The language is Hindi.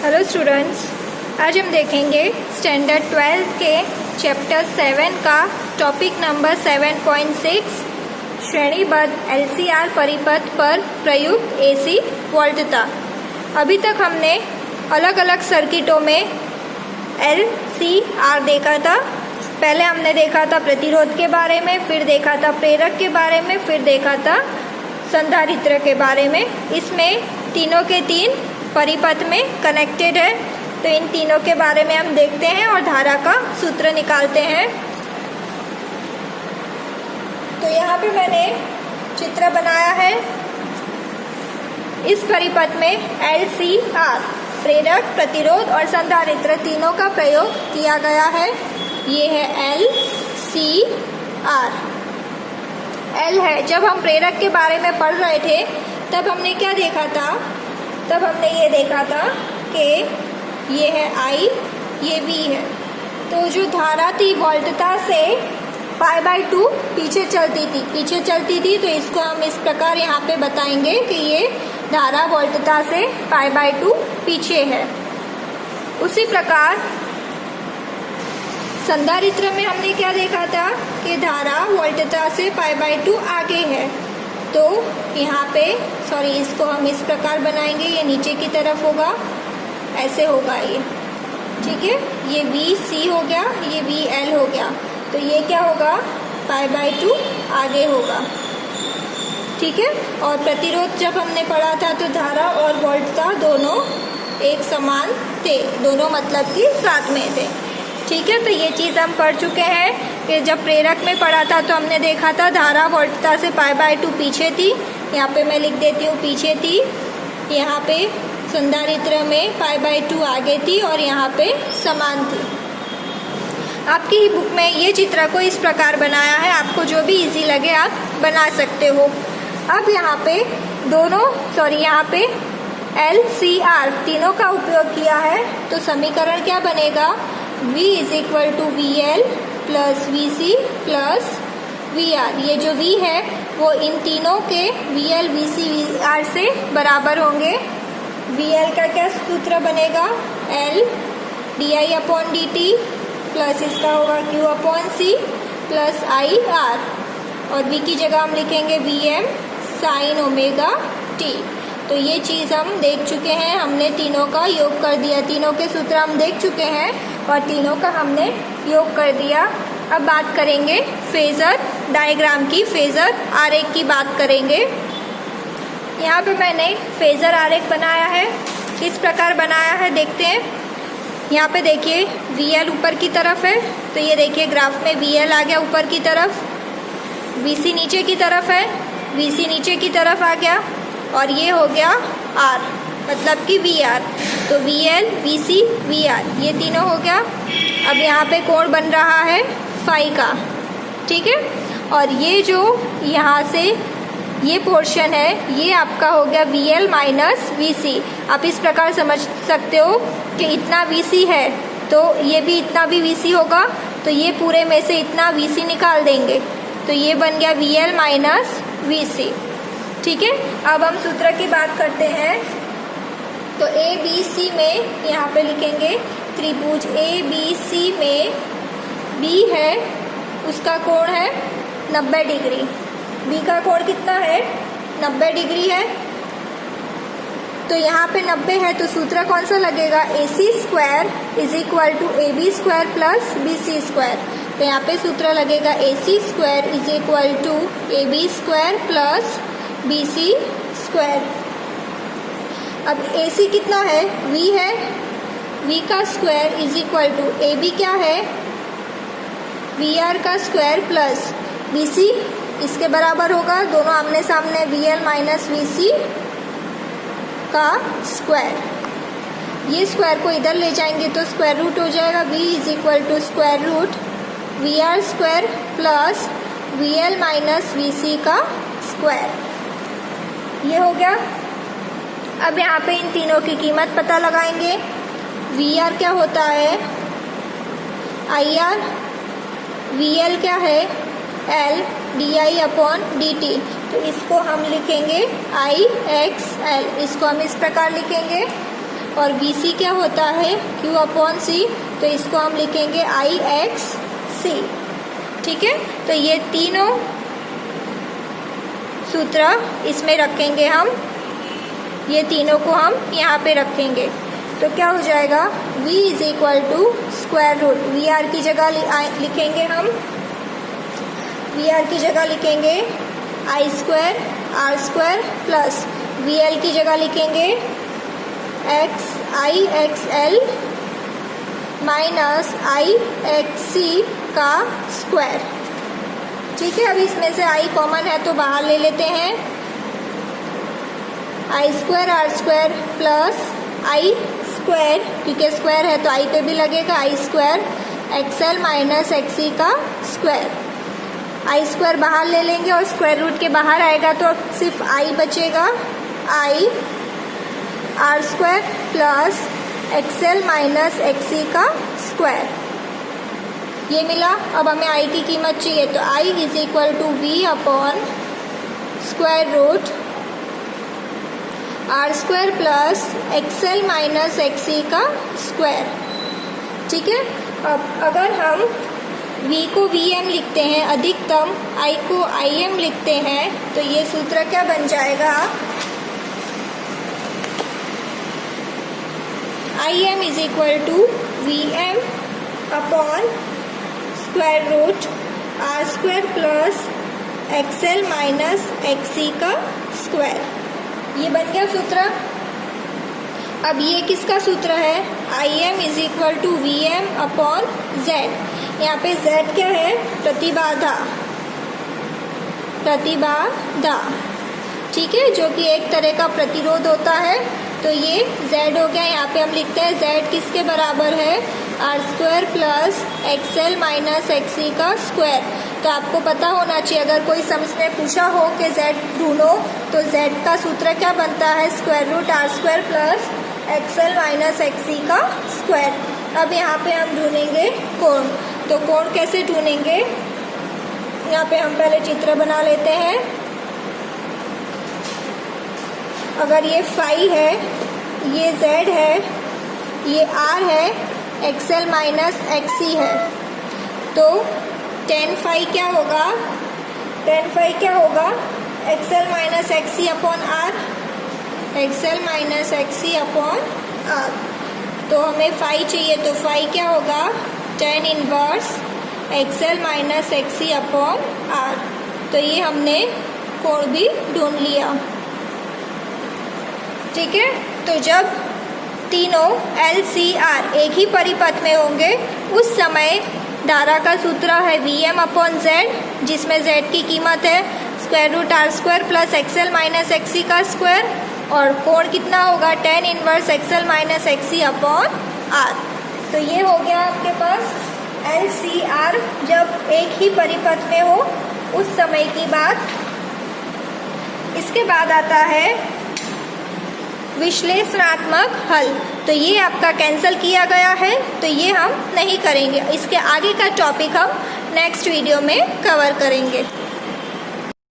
हेलो स्टूडेंट्स, आज हम देखेंगे स्टैंडर्ड 12 के चैप्टर 7 का टॉपिक नंबर 7.6 श्रेणीबद्ध LCR परिपथ पर प्रयुक्त AC वोल्टता। अभी तक हमने अलग अलग सर्किटों में LCR देखा था। पहले हमने देखा था प्रतिरोध के बारे में, फिर देखा था प्रेरक के बारे में, फिर देखा था संधारित्र के बारे में। इसमें तीनों के तीन परिपथ में कनेक्टेड है, तो इन तीनों के बारे में हम देखते हैं और धारा का सूत्र निकालते हैं। तो यहाँ पे मैंने चित्र बनाया है। इस परिपथ में LCR प्रेरक, प्रतिरोध और संधारित्र तीनों का प्रयोग किया गया है। ये है LCR। L है, जब हम प्रेरक के बारे में पढ़ रहे थे तब हमने क्या देखा था? तब हमने ये देखा था कि ये है I, ये V है। तो जो धारा थी वोल्टता से π/2 पीछे चलती थी, तो इसको हम इस प्रकार यहाँ पे बताएंगे कि ये धारा वोल्टता से π/2 पीछे है। उसी प्रकार संधारित्र में हमने क्या देखा था कि धारा वोल्टता से π/2 आगे है। तो यहाँ पे इसको हम इस प्रकार बनाएंगे, ये नीचे की तरफ होगा, ऐसे होगा ये, ठीक है। ये VC हो गया, ये VL हो गया, तो ये क्या होगा? π/2 आगे होगा, ठीक है। और प्रतिरोध जब हमने पढ़ा था तो धारा और वोल्टता दोनों एक समान थे, दोनों मतलब कि साथ में थे, ठीक है। तो ये चीज़ हम पढ़ चुके हैं कि जब प्रेरक में पढ़ा था तो हमने देखा था धारा वोल्टता से π/2 पीछे थी, यहाँ पे मैं लिख देती हूँ पीछे थी। यहाँ पे संधारित्र में π/2 आगे थी और यहाँ पे समान थी। आपकी ही बुक में ये चित्र को इस प्रकार बनाया है, आपको जो भी इजी लगे आप बना सकते हो। अब यहाँ पे यहाँ पे LCR तीनों का उपयोग किया है, तो समीकरण क्या बनेगा? V = VL + VC + VR। ये जो V है वो इन तीनों के VL, VC, VR से बराबर होंगे। VL का क्या सूत्र बनेगा? L di/dt प्लस इसका होगा Q/C + IR, और V की जगह हम लिखेंगे VM sin ωt। तो ये चीज़ हम देख चुके हैं, हमने तीनों का योग कर दिया, तीनों के सूत्र हम देख चुके हैं और तीनों का हमने योग कर दिया। अब बात करेंगे फेज़र डायग्राम की, फेज़र आरेख की बात करेंगे। यहाँ पे मैंने फेज़र आरेख बनाया है। किस प्रकार बनाया है देखते हैं। यहाँ पे देखिए VL ऊपर की तरफ है, तो ये देखिए ग्राफ में VL आ गया ऊपर की तरफ, VC नीचे की तरफ है, VC नीचे की तरफ आ गया, और ये हो गया R मतलब कि VR। तो VL, VC, VR ये तीनों हो गया। अब यहाँ पे कोण बन रहा है फाई का, ठीक है। और ये जो यहाँ से ये पोर्शन है ये आपका हो गया VL - VC। आप इस प्रकार समझ सकते हो कि इतना VC है तो ये भी इतना भी VC होगा, तो ये पूरे में से इतना VC निकाल देंगे, तो ये बन गया VL - VC, ठीक है। अब हम सूत्र की बात करते हैं। तो ABC में यहाँ पे लिखेंगे त्रिभुज ABC में B है, उसका कोण है 90 डिग्री। B का कोण कितना है? 90 डिग्री है। तो यहाँ पे 90 है, तो सूत्र कौन सा लगेगा? AC² = AB² + BC²। तो यहाँ पे सूत्र लगेगा AC² = AB² + BC²। अब AC कितना है? V है, V का स्क्वायर = AB क्या है? VR का स्क्वायर प्लस BC इसके बराबर होगा, दोनों आमने सामने, VL - VC का स्क्वायर। ये स्क्वायर को इधर ले जाएंगे तो स्क्वायर रूट हो जाएगा। V = √VR² plus VL - VC का स्क्वायर। ये हो गया। अब यहाँ पे इन तीनों की कीमत पता लगाएंगे। VR क्या होता है? IR। VL क्या है? L di/dt। तो इसको हम लिखेंगे IXL, इसको हम इस प्रकार लिखेंगे। और VC क्या होता है, Q/C, तो इसको हम लिखेंगे IXC। ठीक है, तो ये तीनों सूत्र इसमें रखेंगे हम, ये तीनों को हम यहाँ पे रखेंगे। तो क्या हो जाएगा, V is equal to square root, VR की जगह लिखेंगे हम, VR की जगह लिखेंगे I² R² प्लस VL की जगह लिखेंगे IXL माइनस IXC का स्क्वायर। ठीक है, अब इसमें से I कॉमन है तो बाहर ले लेते हैं, I² R² प्लस I², क्योंकि स्क्वायर है तो I पे भी लगेगा, I² XL माइनस XC का स्क्वायर। I² बाहर ले लेंगे और स्क्वायर रूट के बाहर आएगा तो सिर्फ I बचेगा, I R² plus XL minus XC का स्क्वायर। ये मिला। अब हमें I की कीमत चाहिए, तो I is equal to V/√² R² plus XL minus XC का स्क्वायर। ठीक है, अब अगर हम V को Vm लिखते हैं अधिकतम, I को Im लिखते हैं, तो ये सूत्र क्या बन जाएगा, Im is equal to Vm upon √R² plus XL minus XC का स्क्वायर। ये बन गया सूत्र। अब ये किसका सूत्र है, Im is equal to Vm upon Z। यहाँ पे Z क्या है, प्रतिबाधा, ठीक है, जो कि एक तरह का प्रतिरोध होता है। तो ये Z हो गया, यहाँ पे हम लिखते हैं Z किसके बराबर है, R² plus XL minus XC का स्क्वायर। तो आपको पता होना चाहिए, अगर कोई समझ में पूछा हो कि Z ढूंढो, तो Z का सूत्र क्या बनता है, √R² plus XL minus XC का स्क्वायर। अब यहाँ पे हम ढूंढेंगे कोण, तो कोण कैसे ढूंढेंगे, यहाँ पे हम पहले चित्र बना लेते हैं। अगर ये फाई है, ये Z है, ये R है, XL माइनस XC है, तो tan फाई क्या होगा, XL minus XC upon R, XL minus XC upon R। तो हमें फाई चाहिए, तो फाई क्या होगा, tan inverse XL minus XC upon R। तो ये हमने कोण भी ढूंढ लिया। ठीक है, तो जब तीनों LCR एक ही परिपथ में होंगे, उस समय धारा का सूत्र है Vm अपॉन Z, जिसमें Z की कीमत है √R² plus XL minus XC का स्क्वायर, और कोण कितना होगा, tan inverse XL minus XC upon R। तो ये हो गया आपके पास LCR जब एक ही परिपथ में हो उस समय की बात। इसके बाद आता है विश्लेषणात्मक हल। तो ये आपका कैंसिल किया गया है, तो ये हम नहीं करेंगे। इसके आगे का टॉपिक हम नेक्स्ट वीडियो में कवर करेंगे।